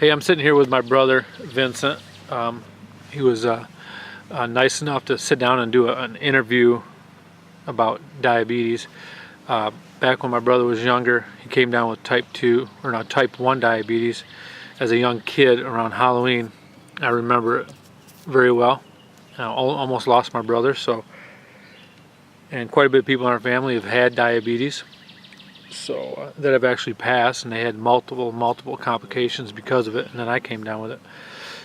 Hey, I'm sitting here with my brother, Vincent. He was nice enough to sit down and do an interview about diabetes. Back when my brother was younger, he came down with type 1 diabetes as a young kid around Halloween. I remember it very well. I almost lost my brother, and quite a bit of people in our family have had diabetes. That have actually passed, and they had multiple complications because of it, and then I came down with it.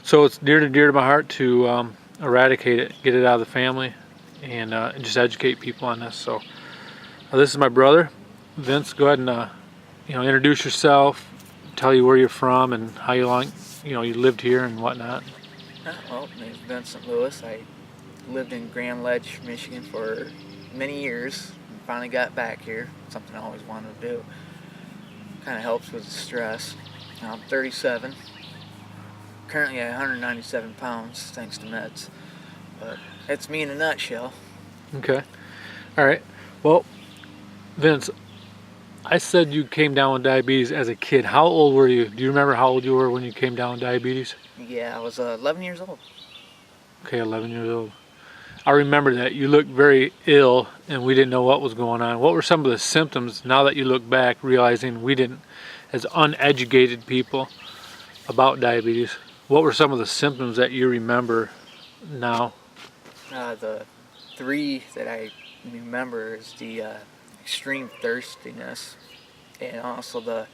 So it's dear to my heart to eradicate it, get it out of the family, and just educate people on this. So this is my brother, Vince. Go ahead and introduce yourself, tell you where you're from and how long you lived here and whatnot. Well, my name's Vincent Lewis. I lived in Grand Ledge, Michigan for many years. Finally got back here, something I always wanted to do. Kind of helps with the stress. Now I'm 37, currently at 197 pounds thanks to meds, but that's me in a nutshell. Okay, all right. Well, Vince, I said you came down with diabetes as a kid. How old were you? Do you remember how old you were when you came down with diabetes? Yeah, I was 11 years old. Okay, 11 years old. I remember that you looked very ill and we didn't know what was going on. What were some of the symptoms now that you look back, realizing we didn't, as uneducated people about diabetes, what were some of the symptoms that you remember now? The three that I remember is the extreme thirstiness, and also the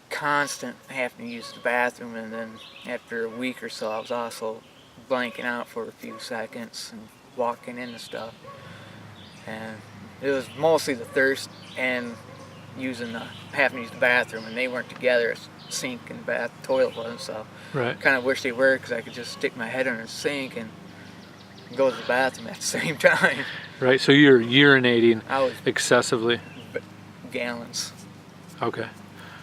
constant having to use the bathroom, and then after a week or so I was also blanking out for a few seconds and walking into stuff, and it was mostly the thirst and having to use the bathroom, and they weren't together. A sink and bath toilet wasn't, so Right. kind of wish they were, because I could just stick my head under the sink and go to the bathroom at the same time. Right, so you're urinating I was excessively. gallons Okay,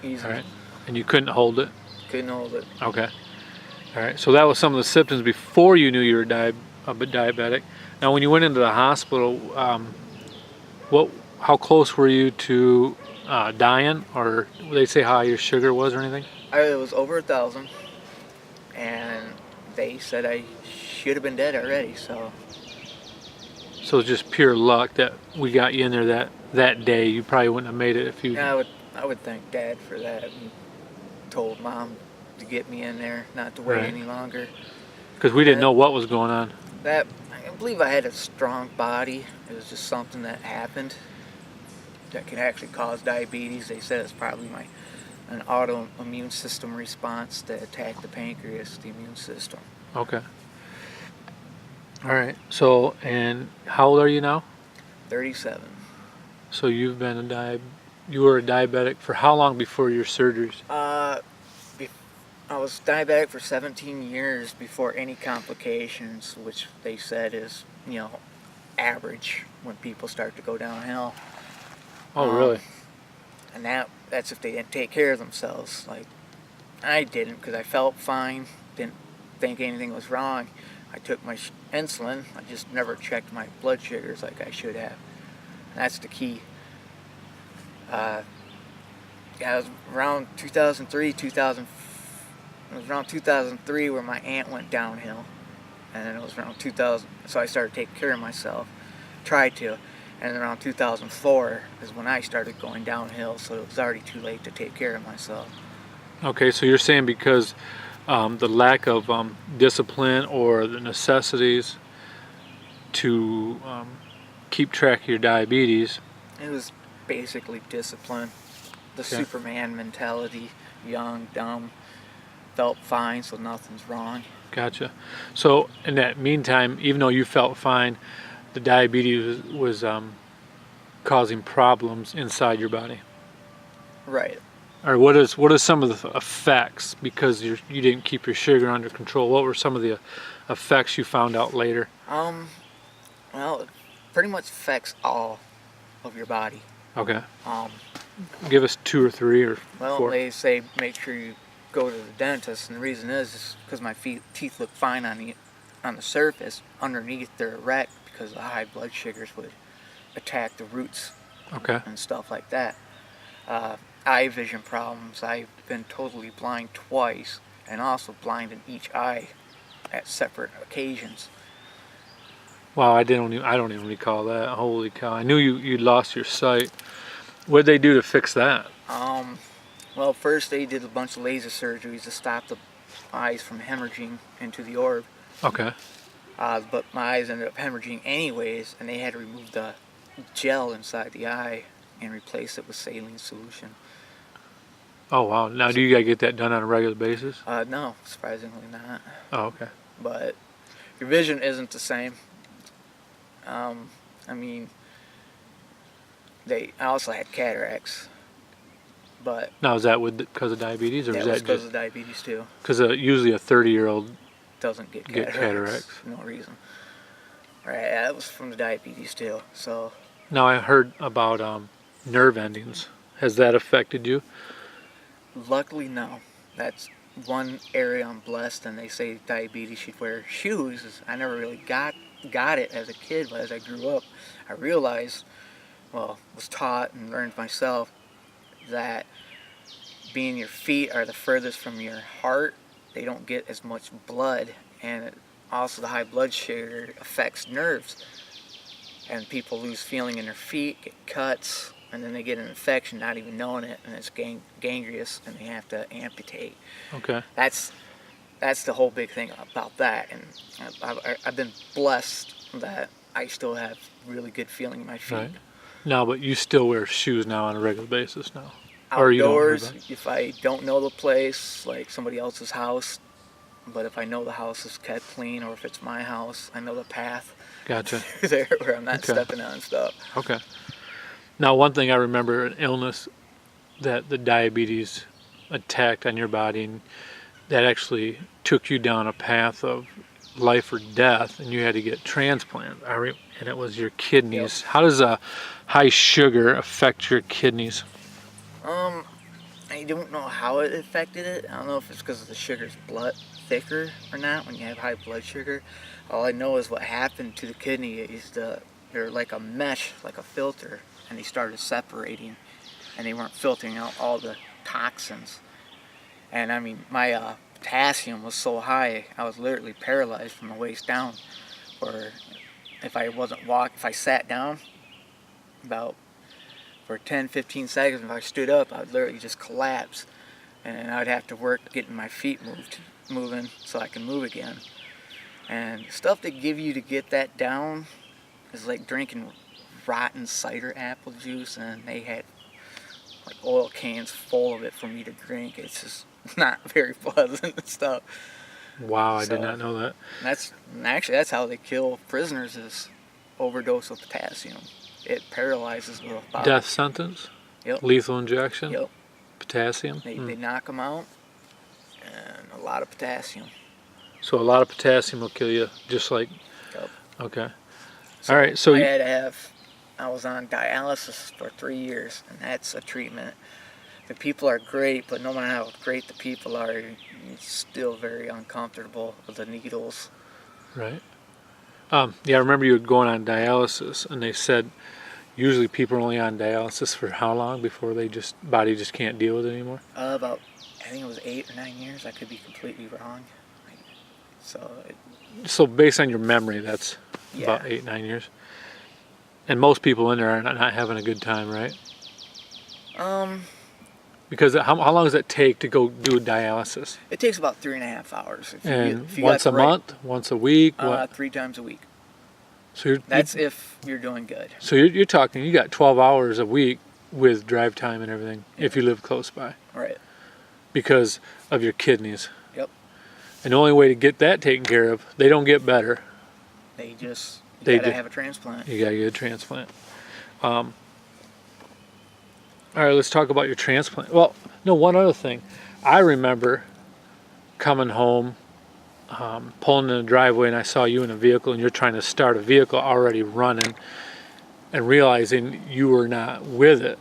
easily. all right. And you couldn't hold it? Couldn't hold it. Okay. All right, so that was some of the symptoms before you knew you were diabetic. Now, when you went into the hospital, how close were you to dying, or did they say how high your sugar was or anything? It was over 1,000, and they said I should have been dead already. So it's just pure luck that we got you in there that day. You probably wouldn't have made it if you... yeah, I would thank Dad for that, and told Mom to get me in there, not to wait Right. any longer. Because we didn't know what was going on. I believe I had a strong body. It was just something that happened that could actually cause diabetes. They said it's probably an autoimmune system response that attacked the pancreas, the immune system. Okay. All right. So, and how old are you now? 37. So you've been you were a diabetic for how long before your surgeries? I was diabetic for 17 years before any complications, which they said is, average when people start to go downhill. Oh, really? And that's if they didn't take care of themselves. Like, I didn't, because I felt fine, didn't think anything was wrong. I took my insulin, I just never checked my blood sugars like I should have. That's the key. It was around 2003, it was around 2003 where my aunt went downhill, and then it was around 2000, so I started taking care of myself, tried to, and then around 2004 is when I started going downhill, so it was already too late to take care of myself. Okay, so you're saying because the lack of discipline or the necessities to keep track of your diabetes. It was basically discipline, the Okay. Superman mentality, young, dumb, felt fine, so nothing's wrong. Gotcha. So in that meantime, even though you felt fine, the diabetes was causing problems inside your body. Right. Or what is some of the effects, because you didn't keep your sugar under control? What were some of the effects you found out later? Well, it pretty much affects all of your body. Okay. Um, Give us 2 or 3 or well, 4. they say make sure you go to the dentist, and the reason is because my teeth look fine on the surface. Underneath, they're wrecked because the high blood sugars would attack the roots Okay. and stuff like that. eye vision problems. I've been totally blind twice, and also blind in each eye at separate occasions. Wow, I don't even recall that. Holy cow! I knew you lost your sight. What did they do to fix that? Well, first they did a bunch of laser surgeries to stop the eyes from hemorrhaging into the orb. Okay. But my eyes ended up hemorrhaging anyways, and they had to remove the gel inside the eye and replace it with saline solution. Oh wow! Now, do you gotta get that done on a regular basis? No, surprisingly not. Oh, okay. But your vision isn't the same. I mean, I also had cataracts, but Now, is that because of diabetes, or that is was that because just of diabetes too. because usually a 30-year-old Doesn't get get cataracts. cataracts? No reason. Right, that was from the diabetes too. So Now, I heard about nerve endings. Has that affected you? luckily, no. That's one area I'm blessed, and they say diabetes should wear shoes. I never really got it as a kid, but as I grew up, I realized, well, was taught and learned myself that being your feet are the furthest from your heart, they don't get as much blood, and also the high blood sugar affects nerves, and people lose feeling in their feet, get cuts, and then they get an infection not even knowing it, and it's gangrenous, and they have to amputate. Okay. That's the whole big thing about that, and I've been blessed that I still have really good feeling in my feet. Right. Now, but you still wear shoes now on a regular basis now? Or you don't wear Outdoors, that? if I don't know the place, like somebody else's house, but if I know the house is kept clean, or if it's my house, I know the path Gotcha. there where I'm not Okay. stepping on stuff. Okay. Now, one thing I remember, an illness that the diabetes attacked on your body, and that actually took you down a path of life or death, and you had to get transplant. And it was your kidneys. Yep. How does a high sugar affect your kidneys? I don't know how it affected it. I don't know if it's because the sugar's blood thicker or not when you have high blood sugar. All I know is what happened to the kidney is they're like a mesh, like a filter, and they started separating, and they weren't filtering out all the toxins. And I mean, my potassium was so high, I was literally paralyzed from the waist down. Or if I sat down about for 10-15 seconds, if I stood up, I would literally just collapse, and I'd have to work getting my feet moving so I can move again. And stuff they give you to get that down is like drinking rotten cider apple juice, and they had like oil cans full of it for me to drink. It's just not very pleasant stuff. Wow, I So- did not know that. That's how they kill prisoners, is overdose of potassium. It paralyzes the body. Death sentence? Yep. Lethal injection? Yep. Potassium? They knock them out, and a lot of potassium. So a lot of potassium will kill you, just like... Yep. Okay. All right, so... I was on dialysis for 3 years, and that's a treatment. The people are great, but no matter how great the people are, you're still very uncomfortable with the needles. Right. Yeah, I remember you going on dialysis, and they said usually people are only on dialysis for how long before body just can't deal with it anymore? I think it was 8 or 9 years. I could be completely wrong. So based on your memory, that's about Yeah. 8-9 years. And most people in there are not having a good time, right? Because how long does it take to go do dialysis? It takes about 3.5 hours. And if you once got a the right- month, once a week, what? 3 times a week. So That's if you're doing good. you're talking. You got 12 hours a week with drive time and everything if you live close by, Right. because of your kidneys. Yep. And the only way to get that taken care of, they don't get better. You They gotta do. have a transplant. You gotta get a transplant. All right, let's talk about your transplant. Well, no, one other thing. I remember coming home, pulling in the driveway, and I saw you in a vehicle, and you're trying to start a vehicle already running, and realizing you were not with it.